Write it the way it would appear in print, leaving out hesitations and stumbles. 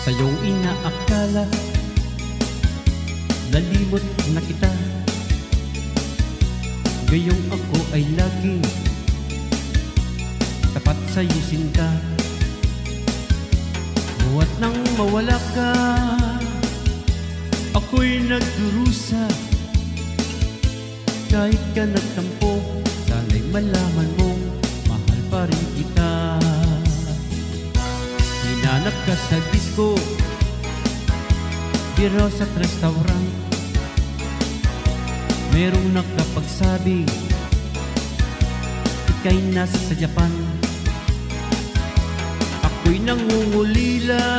Sa iyong inaakala, nalimot na kita. Gayong ako ay laging tapat sa'yo sinta. Buhat nang mawala ka, ako'y nagdurusa. Kahit ka nagtampo, sana'y malaman mong mahal pa rin kita. Hinanap ka sa disco, biro sa restaurant. Merong nakapagsabi, ika'y nasa Japan. Ako'y nangungulila,